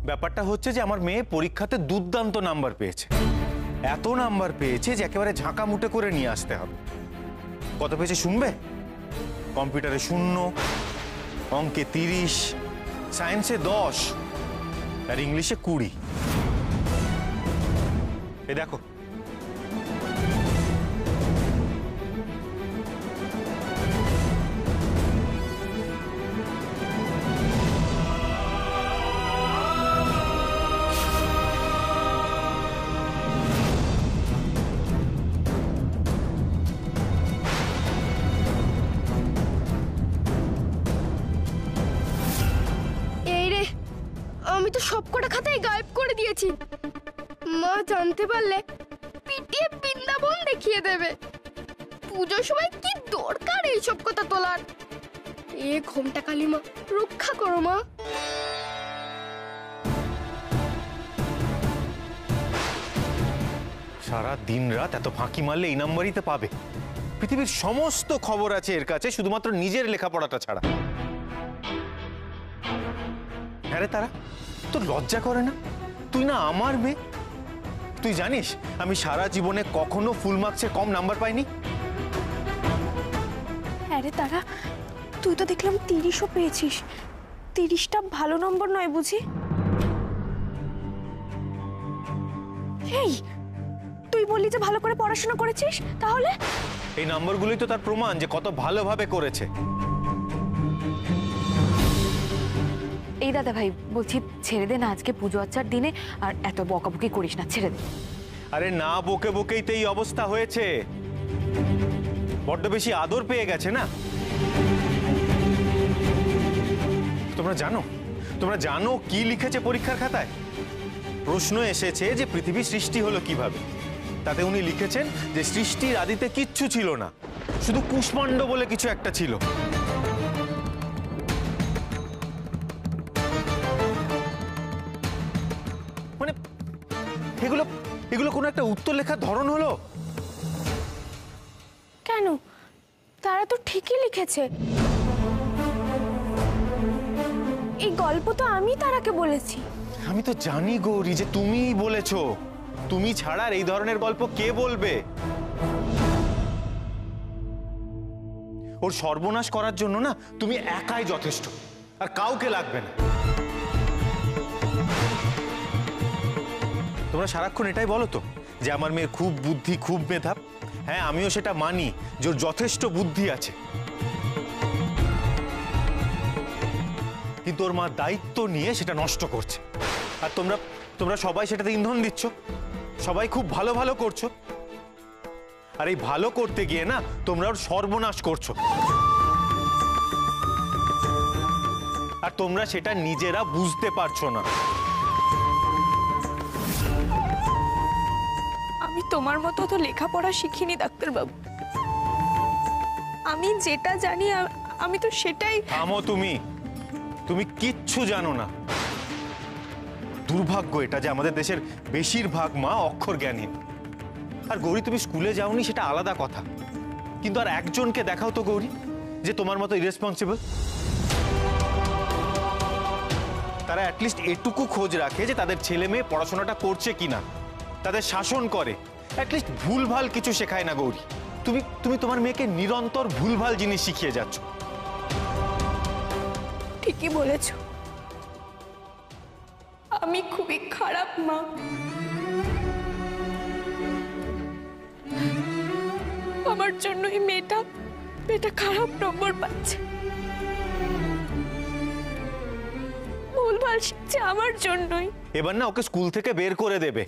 ব্যাপারটা হচ্ছে যে আমার মেয়ে পরীক্ষাতে দুর্দান্ত নাম্বার পেয়েছে, এত নাম্বার পেয়েছে যে একেবারে ঝাঁকা মুটে করে নিয়ে আসতে হবে। কত পেয়েছে শুনবে? কম্পিউটারে 0, অঙ্কে 30, সায়েন্সে 10 আর ইংলিশে 20। এই দেখো, আমি তো সবকটা খাতায় গায়েব করে দিয়েছি। মা জানতে পারলে পিটিয়ে বৃন্দাবন দেখিয়ে দেবে। পুজোর সময় কি দরকার এইসব কথা তোলার? এ ঘোমটা কালী মা, রক্ষা করো মা। সারা দিন রাত এত ফাঁকি মারলে এই নাম্বারই তো পাবে। পৃথিবীর সমস্ত খবর আছে এর কাছে, শুধুমাত্র নিজের লেখাপড়াটা ছাড়া। হ্যাঁ রে তারা, তোর লজ্জা করে না? তুই না আমার মেয়ে, তুই জানিস আমি সারা জীবনে কখনো ফুল মার্কসে কম নাম্বার পাইনি। হ্যাঁ রে তারা, তুই তো দেখলাম 30ও পেয়েছিস। 30টা ভালো নম্বর নয় বুঝি? এই তুই বললি যে ভালো করে পড়াশোনা করেছিস, তাহলে এই নাম্বারগুলোই তো তার প্রমাণ যে কত ভালোভাবে করেছে। এই দাদা ভাই, বলছি ছেড়ে দে না, আজকে পুজো আচ্চার দিনে আর এত বকাবকি করিস না, ছেড়ে দে। আরে না, বকে বকেই তো এই অবস্থা হয়েছে। বড্ড বেশি আদর পেয়ে গেছে না। তোমরা জানো কি লিখেছে পরীক্ষার খাতায়? প্রশ্ন এসেছে যে পৃথিবী সৃষ্টি হলো কিভাবে। তাতে উনি লিখেছেন যে সৃষ্টির আদিতে কিচ্ছু ছিল না, শুধু কুষ্মাণ্ড বলে কিছু একটা ছিল। মানে এগুলো কোনো একটা উত্তর লেখার ধরন হলো? কেন? তারা তো ঠিকই লিখেছে। এই গল্প তো আমি তারাকে বলেছি। আমি তো জানি গৌরী যে তুমিই বলেছো। তুমি ছাড়া এই ধরনের গল্প কে বলবে? ওর সর্বনাশ করার জন্য না তুমি একাই যথেষ্ট, আর কাউকে লাগবে না। তোমরা সারাক্ষণ এটাই বলো তো যে আমার মেয়ের খুব বুদ্ধি, খুব মেধা। হ্যাঁ, আমিও সেটা মানি যে ওর যথেষ্ট বুদ্ধি আছে, কিন্তু ওর মা দায়িত্ব নিয়ে সেটা নষ্ট করছে। আর তোমরা সবাই সেটাতে ইন্ধন দিচ্ছ, সবাই খুব ভালো ভালো করছো। আর এই ভালো করতে গিয়ে না তোমরা ওর সর্বনাশ করছো, আর তোমরা সেটা নিজেরা বুঝতে পারছো না। আমি তোমার মতো তো লেখাপড়া শিখিনি ডাক্তারবাবু। আমি যেটা জানি আমি তো সেটাই। থামো, তুমি কিচ্ছু জানো না। দুর্ভাগ্য এটা যে আমাদের দেশের বেশিরভাগ মা অক্ষর জ্ঞানহীন। আর গৌরী, তুমি স্কুলে যাওনি সেটা আলাদা কথা, কিন্তু আর একজনকে দেখাও তো গৌরী যে তোমার মতো ইরেসপন্সিবল। তারা অ্যাটলিস্ট এটুকু খোঁজ রাখে যে তাদের ছেলে মেয়ে পড়াশোনাটা করছে কিনা, তাদের শাসন করে, অ্যাটলিস্ট ভুলভাল কিছু শেখায় না গৌরী। তুমি তোমার মেয়েকে নিরন্তর ভুলভাল জিনিস শিখিয়ে যাচ্ছ। ঠিকই বলেছ, আমি খুবই খারাপ মা। আমার জন্যই মেয়েটা খারাপ নম্বর পাচ্ছে, ভুলভাল শিখছে আমার জন্যই। এবার না ওকে স্কুল থেকে বের করে দেবে।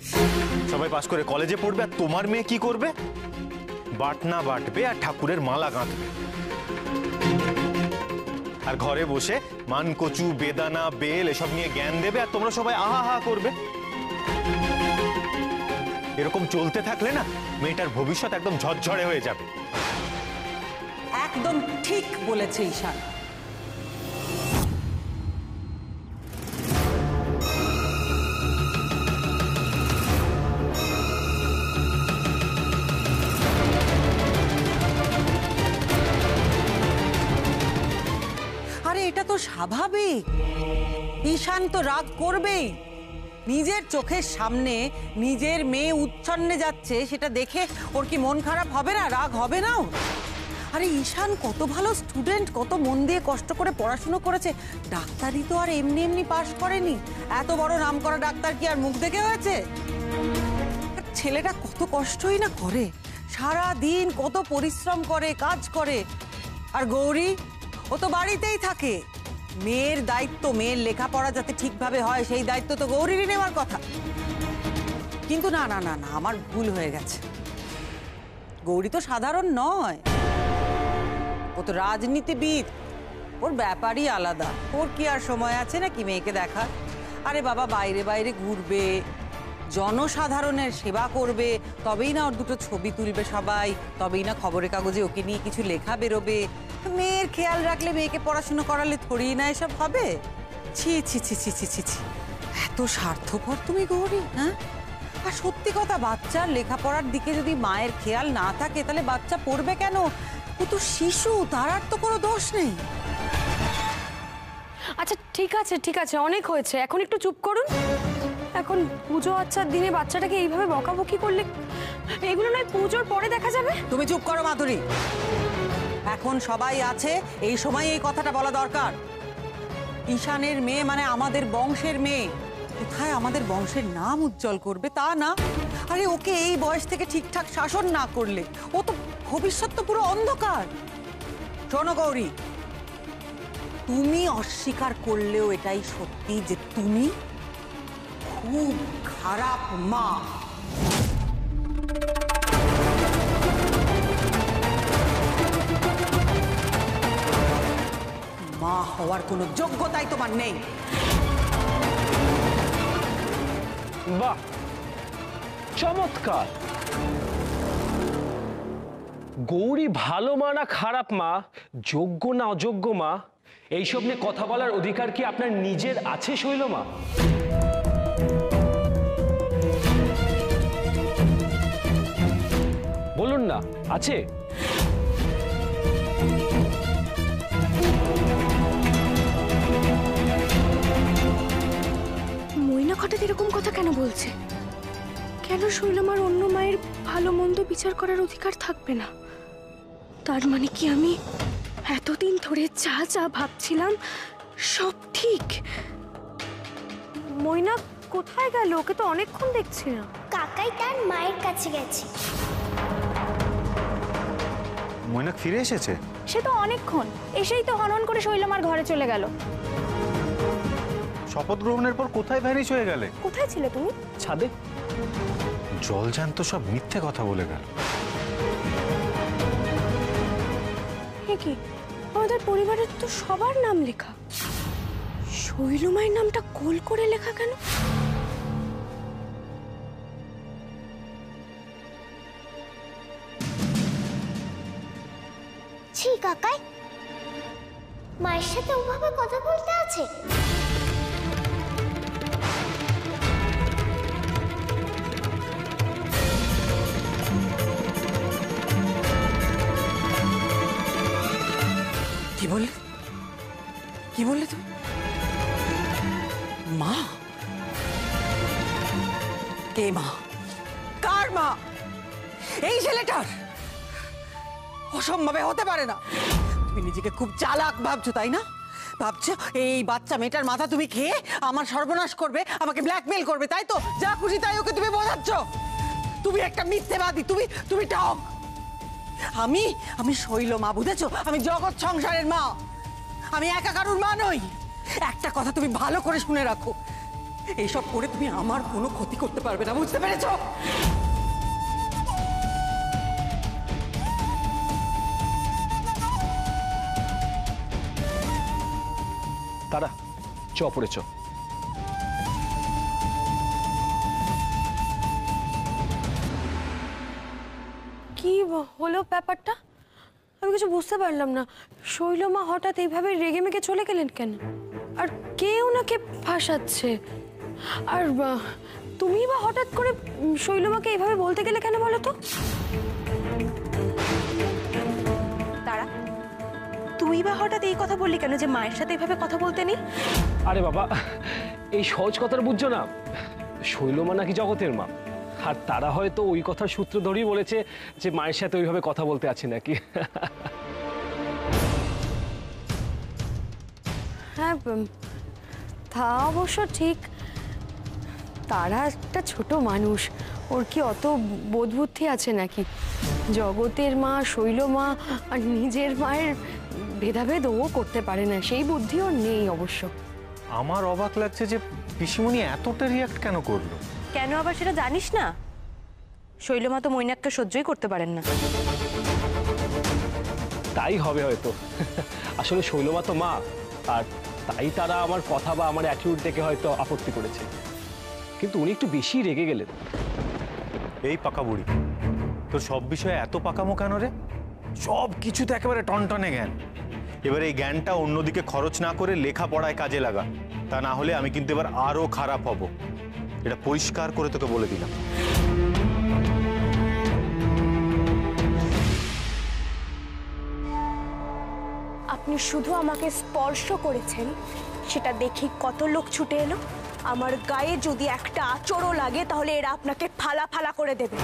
সবাই পাস করে কলেজে পড়বে, আর তোমার মেয়ে কি করবে? বাটনা বাটবে আর ঠাকুরের মালা গাঁথবে, আর ঘরে বসে মানকচু, বেদানা, বেল এসব নিয়ে জ্ঞান দেবে, আর তোমরা সবাই আহা হা করবে। এরকম চলতে থাকলে না মেয়েটার ভবিষ্যৎ একদম ঝরঝরে হয়ে যাবে। একদম ঠিক বলেছে ঈশান। আরে এটা তো স্বাভাবিক, ঈশান তো রাগ করবেই। নিজের চোখের সামনে নিজের মেয়ে উচ্ছন্নে যাচ্ছে, সেটা দেখে ওর কি মন খারাপ হবে না, রাগ হবে না? আরে ঈশান কত ভালো স্টুডেন্ট, কত মন দিয়ে কষ্ট করে পড়াশুনো করেছে। ডাক্তারি তো আর এমনি এমনি পাশ করেনি। এত বড় নামকরা ডাক্তার কি আর মুখ দেখে হয়েছে? ছেলেটা কত কষ্টই না করে, সারা দিন কত পরিশ্রম করে, কাজ করে। আর গৌরী, ও তো বাড়িতেই থাকে। মেয়ের দায়িত্ব, মেয়ের লেখাপড়া যাতে ঠিকভাবে হয় সেই দায়িত্ব তো গৌরীরই নেওয়ার কথা। কিন্তু না না না না, আমার ভুল হয়ে গেছে। গৌরী তো সাধারণ নয়, ও তো রাজনীতিবিদ। ওর ব্যাপারই আলাদা। ওর কি আর সময় আছে নাকি মেয়েকে দেখার? আরে বাবা, বাইরে বাইরে ঘুরবে, জনসাধারণের সেবা করবে, তবেই না ওর দুটো ছবি তুলবে সবাই, তবেই না খবরের কাগজে ওকে নিয়ে কিছু লেখা বেরোবে। মেয়ের খেয়াল রাখলে, মেয়েকে পড়াশোনা করালে থোড়ি না এসব হবে? ছি ছি ছি ছি ছি ছি ছি, এত স্বার্থপর তুমি গৌরী, হ্যাঁ? আর সত্যি কথা, বাচ্চার লেখাপড়ার দিকে যদি মায়ের খেয়াল না থাকে তাহলে বাচ্চা পড়বে কেন? ও তো শিশু, তার আর তো কোনো দোষ নেই। আচ্ছা ঠিক আছে ঠিক আছে, অনেক হয়েছে, এখন একটু চুপ করুন। এখন পুজো আচ্ছার দিনে বাচ্চাটাকে এইভাবে বকাবকি করলে এগুলো নয় পুজোর পরে দেখা যাবে। তুমি চুপ করো মাধুরী, এখন সবাই আছে, এই সময় এই কথাটা বলা দরকার। ঈশানের মেয়ে মানে আমাদের বংশের মেয়ে, কোথায় আমাদের বংশের নাম উজ্জ্বল করবে তা না। আরে ওকে এই বয়স থেকে ঠিকঠাক শাসন না করলে ও তো ভবিষ্যৎ তো পুরো অন্ধকার। শোনো গৌরী, তুমি অস্বীকার করলেও এটাই সত্যি যে তুমি খুব খারাপ মা। মা হওয়ার কোনো যোগ্যতাই তোমার নেই। বাহ, চমৎকার। গৌরী ভালো মা না খারাপ মা, যোগ্য না অযোগ্য মা, এইসব নিয়ে কথা বলার অধিকার কি আপনার নিজের আছে শৈলমা? বলুন না, আছে? মইনা হঠাৎ এরকম কথা কেন বলছে? কেন শৈলমার অন্য মায়ের ভালো মন্দ বিচার করার অধিকার থাকবে না? তার মানে কি আমি এতদিন ধরে যা যা ভাবছিলাম সব ঠিক? মইনা কোথায় গেল? ওকে তো অনেকক্ষণ দেখছি না। কাকাই তার মায়ের কাছে গেছে। মৈনাক ফিরে এসেছে? সে তো অনেকক্ষণ, এসেই তো হনন করে শৈলমার ঘরে চলে গেল। শপথ গ্রহণের পর কোথায় ভ্যানিশ হয়ে গেলে? কোথায় ছিলে তুমি? ছাদে। জলজান্ত সব মিথ্যে কথা বলে গেল। কি আমাদের পরিবারের তো সবার নাম লেখা, শৈলমায়ের নামটা গোল করে লেখা কেন? ছি কাকাই, মায়ের সাথে ওভাবে কথা বলতে আছে? কি বললে? কি বললে তুমি? মা? কে মা? কার মা? এই ছেলেটার? অসম্ভবে হতে পারে না। তুমি নিজেকে খুব চালাক ভাবছো, তাই না? ভাবছো এই বাচ্চা মেয়েটার মাথা তুমি খেয়ে আমার সর্বনাশ করবে, আমাকে ব্ল্যাকমেল করবে, তাই তো? যা খুশি তাই ওকে তুমি বোঝাচ্ছ। তুমি একটা মিথ্যেবাদী, তুমি ঠক। আমি শৈলমা, বুঝেছো? আমি জগৎ সংসারের মা, আমি একা কারুর মা নই। একটা কথা তুমি ভালো করে শুনে রাখো, এইসব করে তুমি আমার কোনো ক্ষতি করতে পারবে না, বুঝতে পেরেছো? তারা চ পড়েছ। কি হলো ব্যাপারটা? আমি কিছু বুঝতে পারলাম না। শৈলমা হঠাৎ এইভাবে রেগে মেগে চলে গেলেন কেন? আর কে ওনাকে ফাঁসাচ্ছে? আর তুমি বা হঠাৎ করে শৈলমাকে এইভাবে বলতে গেলে কেন বলো তো? তারা তুই বা হঠাৎ এই কথা বললি কেন যে মায়ের সাথে এইভাবে কথা বলতে নেই? আরে বাবা, এই সহজ কথাটা বুঝছো না? শৈলমা নাকি জগতের মা, আর তারা হয়তো ওই কথার সূত্র ধরেই বলেছে যে মায়ের সাথে ওইভাবে কথা বলতে আছে নাকি। হ্যাঁ, তা অবশ্য ঠিক। তারা একটা ছোট মানুষ, ওর কি অত বোধ বুদ্ধি আছে নাকি? জগতের মা, শৈলমা আর নিজের মায়ের ভেদাভেদ ও করতে পারে না, সেই বুদ্ধি ওর নেই অবশ্য। আমার অবাক লাগছে যে পিসিমণি এতটা রিয়াক্ট কেন করলো। কেন আবার সেটা জানিস না? শৈলমা তো মৈনাককে সহ্যই করতে পারেন না। তাই হবে হয়তো। আসলে শৈলমা তো মা, আর তাই তারা আমার কথা বা আমার অ্যাটিটিউড দেখে হয়তো আপত্তি করেছে, কিন্তু উনি একটু বেশি রেগে গেলেন। এই পাকা বুড়ি, তোর সব বিষয়ে এত পাকামো কেন রে? সব কিছুতে একেবারে টনটনে জ্ঞান। এবার এই জ্ঞানটা অন্যদিকে খরচ না করে লেখাপড়ায় কাজে লাগা, তা না হলে আমি কিন্তু এবার আরো খারাপ হব। এটা পরিষ্কার করে তোকে বলে দিলাম। আপনি শুধু আমাকে স্পর্শ করেছেন, সেটা দেখি কত লোক ছুটে এলো। আমার গায়ে যদি একটা আঁচড়ও লাগে তাহলে এরা আপনাকে ফালা ফালা করে দেবে।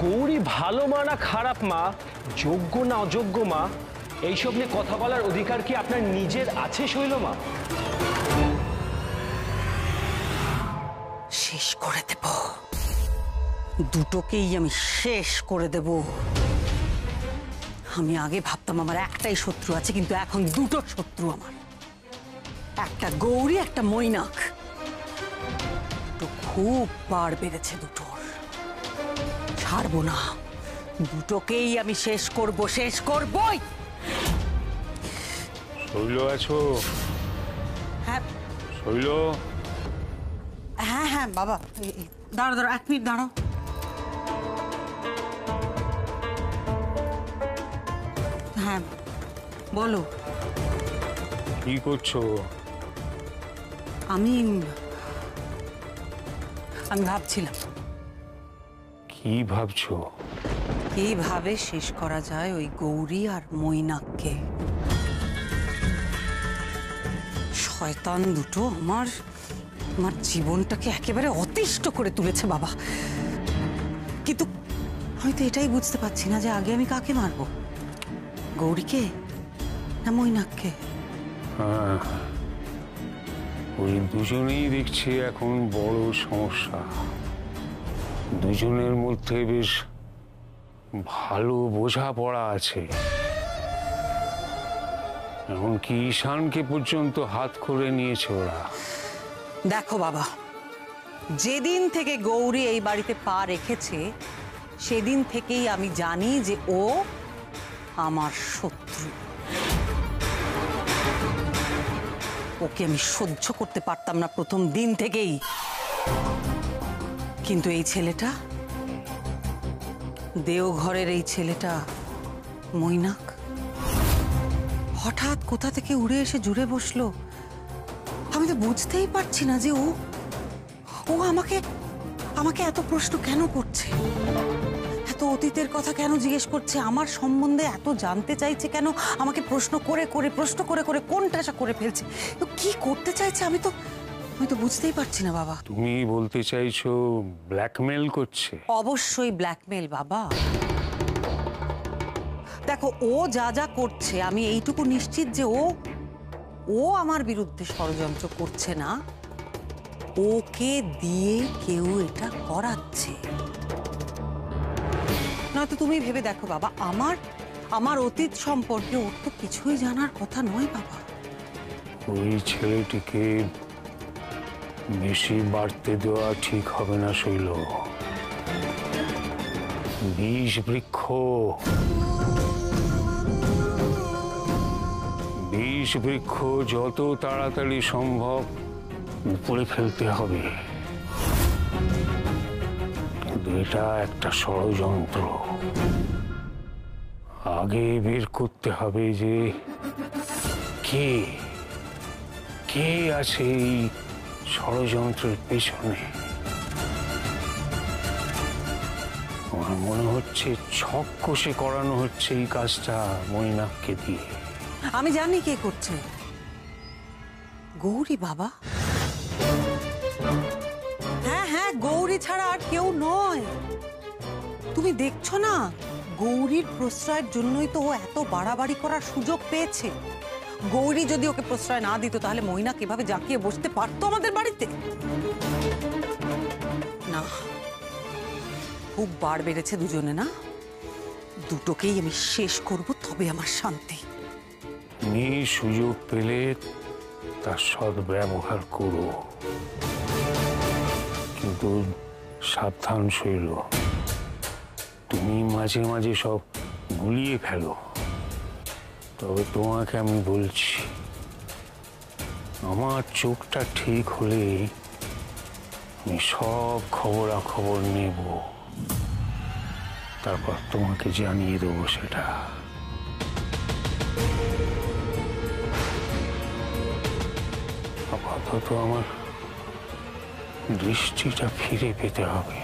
গৌরী ভালো মা না খারাপ মা, যোগ্য না অযোগ্য মা, এইসব নিয়ে কথা বলার অধিকার কি আপনার নিজের আছে শৈলমা? শেষ করে দেব, দুটোকেই আমি শেষ করে দেব। আমি আগে ভাবতাম আমার একটাই শত্রু আছে, কিন্তু এখন দুটো শত্রু আমার। একটা গৌরী, একটা মৈনাক। তো খুব বার বেড়েছে দুটোর, ছাড়বো না। দুটোকেই আমি শেষ করব, শেষ করবই। শৈল আছো? হ্যাঁ শৈল, হ্যাঁ হ্যাঁ বাবা, দাঁড়ো দাঁড়ো, 1 মিনিট দাঁড়ো। হ্যাঁ বলো। কি করছো? আমি ভাবছিলাম কি ভাবছো? কিভাবে শেষ করা যায় ওই গৌরী আর মৈনাককে। শয়তান দুটো আমার জীবনটাকে একেবারে অতিষ্ঠ করে তুলেছে বাবা। কিন্তু আমি তো এটাই বুঝতে পারছি না যে আগে আমি কাকে মারবো, গৌরীকে না মৈনাককে? হ্যাঁ, ওই দুজনেই দেখছি এখন বড় সমস্যা। দুজনের মধ্যে বেশ ভালো বোঝাপড়া আছে, এমনকি ঈশানকে পর্যন্ত হাত করে নিয়েছে ওরা। দেখো বাবা, যেদিন থেকে গৌরী এই বাড়িতে পা রেখেছে সেদিন থেকেই আমি জানি যে ও আমার শত্রু। ওকে আমি সহ্য করতে পারতাম না প্রথম দিন থেকেই, কিন্তু এই ছেলেটা, দেওঘরের এই ছেলেটা মৈনাক, হঠাৎ কোথা থেকে উড়ে এসে জুড়ে বসলো। আমি তো বুঝতেই পারছি না যে ও আমাকে এত প্রশ্ন কেন করছে, এত অতীতের কথা কেন জিজ্ঞেস করছে, আমার সম্বন্ধে এত জানতে চাইছে কেন, আমাকে প্রশ্ন করে করে কোনটা করে ফেলছে, তো কি করতে চাইছে আমি তো বুঝতেই পারছি না বাবা। তুমি বলতে চাইছো ব্ল্যাকমেল করছে? অবশ্যই ব্ল্যাকমেল বাবা। দেখো, ও যা যা করছে আমি এইটুকু নিশ্চিত যে ও আমার বিরুদ্ধে ষড়যন্ত্র করছে না, ওকে দিয়ে কেউ এটা করাচ্ছে। নয়তো তুমি ভেবে দেখো বাবা, আমার অতীত সম্পর্কে ওর তো কিছুই জানার কথা নয় বাবা। ওই ছেলেটিকে বেশি বাড়তে দেওয়া ঠিক হবে না শৈল। বীজ বৃক্ষ যত তাড়াতাড়ি সম্ভব উপরে ফেলতে হবে, কিন্তু এটা একটা ষড়যন্ত্র। আগে বের করতে হবে যে কে আছে এই ষড়যন্ত্রের পেছনে। আমার মনে হচ্ছে ছক কষে করানো হচ্ছে এই কাজটা মৈনাককে দিয়ে। আমি জানি কে করছে, গৌরী বাবা। হ্যাঁ হ্যাঁ, গৌরী ছাড়া আর কেউ নয়। তুমি দেখছো না, গৌরীর প্রশ্রয়ের জন্যই তো ও এত বাড়াবাড়ি করার সুযোগ পেয়েছে। গৌরী যদি ওকে প্রশ্রয় না দিত তাহলে মইনা কিভাবে জাঁকিয়ে বসতে পারতো আমাদের বাড়িতে? না, খুব বার বেড়েছে দুজনে না। দুটোকেই আমি শেষ করব, তবে আমার শান্তি। মেয়ে সুযোগ পেলে তার সদ্ব্যবহার করো, কিন্তু সাবধান শৈল, তুমি মাঝে মাঝে সব গুলিয়ে ফেলো। তবে তোমাকে আমি বলছি, আমার চোখটা ঠিক হলে আমি সব খবরাখবর নেব, তারপর তোমাকে জানিয়ে দেবো সেটা। আপাতত আমার দৃষ্টিটা ফিরে পেতে হবে।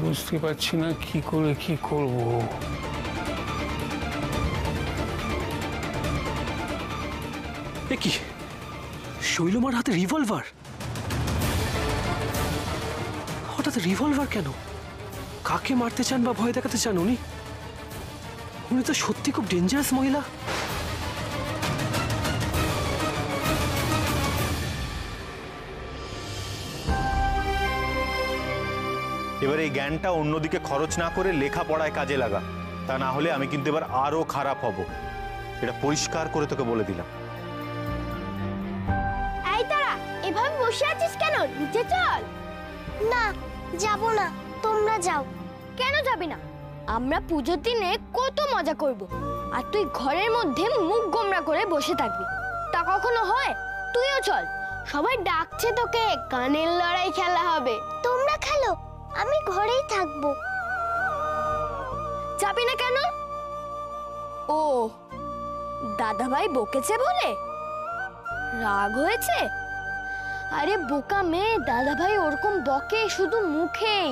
বুঝতে পারছি না কি করে কি করব। কি শৈলমার হাতে রিভলভার? হঠাৎ রিভলভার কেন? কাকে মারতে চান বা ভয় দেখাতে চান উনি? উনি তো সত্যি খুব ডেঞ্জারাস মহিলা। এবার এই জ্ঞানটা অন্যদিকে খরচ না করে লেখাপড়ায় কাজে লাগা, তা না হলে আমি কিন্তু এবার আরো খারাপ হব। এটা পরিষ্কার করে তোকে বলে দিলাম। এই তারা এভাবে বসে আছিস কেন? নিচে চল। না, যাব না, তোমরা যাও। কেন যাবি না? আমরা পুজোর দিনে কত মজা করব, আর তুই ঘরের মধ্যে মুখ গোমরা করে বসে থাকবি। তা কখনো হয়? তুইও চল, সবাই ডাকছে তোকে, কানের লড়াই খেলা হবে। তোমরা খেলো, আমি ঘরেই থাকবো। যাবি না কেন? ও, দাদাভাই বকেছে বলে রাগ হয়েছে? আরে বোকা মেয়ে, দাদাভাই ওরকম বকে শুধু মুখেই।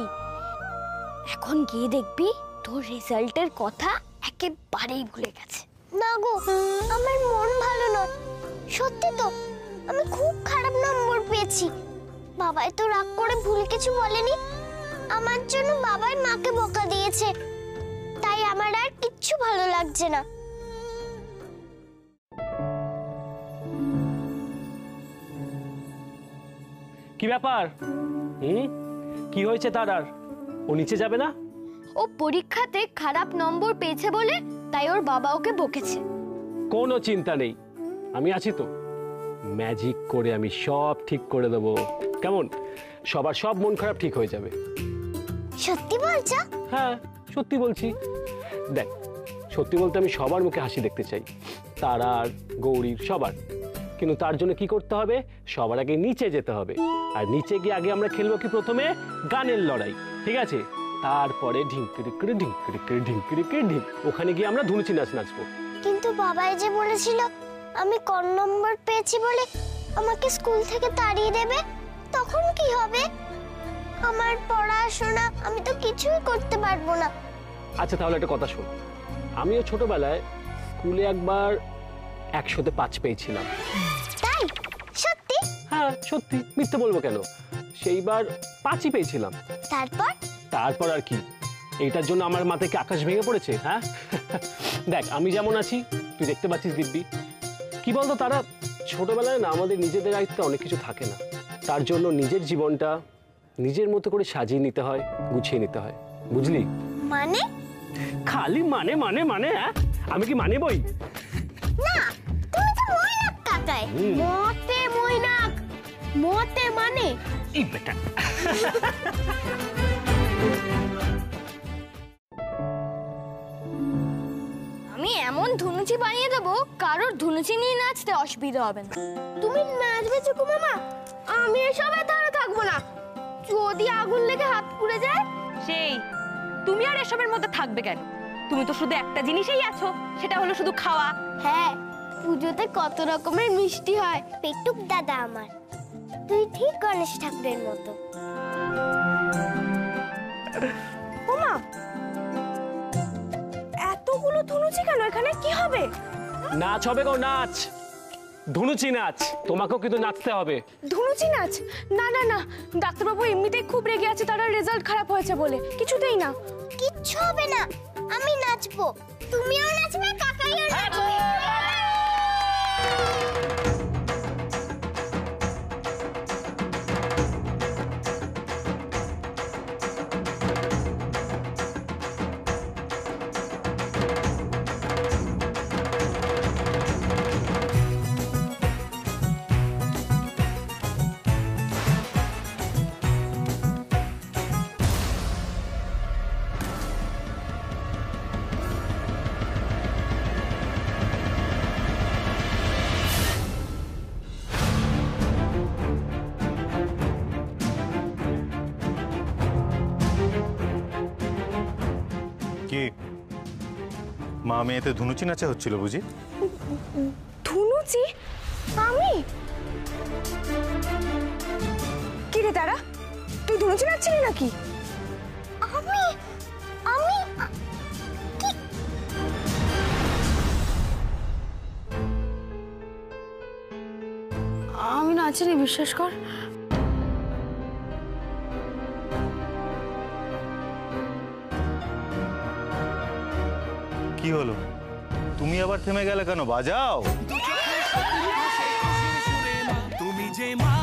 এখন গিয়ে দেখবি তোর রেজাল্টের কথা একেবারেই ভুলে গেছে। না গো, আমার মন ভালো নয়। সত্যি তো, আমি খুব খারাপ নম্বর পেয়েছি। বাবাই তো রাগ করে ভুল কিছু বলেনি। আমার জন্য বাবাই মাকে বকা দিয়েছে, তাই আমার আর কিচ্ছু ভালো লাগছে না। কি ব্যাপার? কি হয়েছে তার? আর ও নিচে যাবে না? ও পরীক্ষাতে খারাপ নম্বর পেয়েছে বলে তাই ওর বাবা ওকে বকেছে। কোনো চিন্তা নেই, আমি আছি তো। ম্যাজিক করে আমি সব ঠিক করে দেবো। কেমন? সবার সব মন খারাপ ঠিক হয়ে যাবে। সত্যি বলছো? হ্যাঁ, সত্যি বলছি। দেখ, সত্যি বলতে আমি সবার মুখে হাসি দেখতে চাই, তারার, গৌরীর, সবার। কিন্তু তার জন্য কি করতে হবে? সবার আগে নিচে যেতে হবে। আর নিচে গিয়ে আগে আমরা খেলবো কি? প্রথমে গানের লড়াই, ঠিক আছে? তারপরে ঢিঙ্কিরিকিরি ঢিঙ্কিরিকিরি ঢিঙ্কিরিকিরি ঢিঙ্ক, ওখানে গিয়ে আমরা ধুনুচি নাচ নাচবো। কিন্তু বাবাই যে বলেছিল আমি কম নম্বর পেয়েছি বলে আমাকে স্কুল থেকে তাড়িয়ে দেবে, তখন কি হবে? আমার পড়াশোনা আমি তো কিছুই করতে পারবো না। আচ্ছা, তাহলে একটা কথা শোন। আমিও ছোটবেলায় স্কুলে একবার 100-তে 5 পেয়েছিলাম। তাই? সত্যি? হ্যাঁ সত্যি, মিথ্যে বলবো কেন? সেইবার 5ই পেয়েছিলাম। তারপর আর কি? এইটার জন্য আমার মাথায় কি আকাশ ভেঙে পড়েছে? হ্যাঁ দেখ, আমি যেমন আছি তুই দেখতে পাচ্ছিস দিব্যি। কি বলতো তারা, ছোটবেলায় না আমাদের নিজেদের দায়িত্বে অনেক কিছু থাকে না। তার জন্য নিজের জীবনটা নিজের মতো করে সাজিয়ে নিতে হয়, গুছিয়ে নিতে হয়, বুঝলি? মানে? খালি মানে মানে মানে? হ্যাঁ, আমি কি মানে বই? না, তুমি তো ময়নাক কাকাই। মতে ময়নাক, মতে মানে এই বেটা। আমি এমন ধুনুচি বানিয়ে দেবো কারোর ধুনুচি নিয়ে নাচতে অসুবিধা হবে না। তুমি নাচবে চুকু মামা, আমি এসবে ধরে থাকবো না। যদি আগুন লেগে হাত পুড়ে যায়? সেই তুমি আর এসবের মধ্যে থাকবে কেন? তুমি তো শুধু একটা জিনিসেই আছো, সেটা হলো শুধু খাওয়া। হ্যাঁ, পুজোতে কত রকমের মিষ্টি হয়। পেটুক দাদা আমার, তুই ঠিক গণেশ ঠাকুরের মতো। ওমা, এতগুলো ধুনুচি কেন? এখানে কি হবে? নাচ হবে গো, নাচ। ধুনুচি নাচ, তোমাকেও কিন্তু নাচতে হবে। ধুনুচি নাচ? না না না, ডাক্তারবাবু এমনিতেই খুব রেগে আছে, তার রেজাল্ট খারাপ হয়েছে বলে। কিছুতেই না। কিচ্ছু হবে না, আমি নাচবো। তুমিও নাচবে, কাকাইও নাচবে। কি মা মেয়েতে ধুনুচি নাচা হচ্ছিল বুঝি? ধুনুচি? আমি? কি রে তারা, তুই ধুনুচি নাচছিলি নাকি? আমি আমি আমি নাচিনি, বিশ্বাস কর। কি হলো, তুমি আবার থেমে গেলে কেন? বাজাও। তুমি যে মা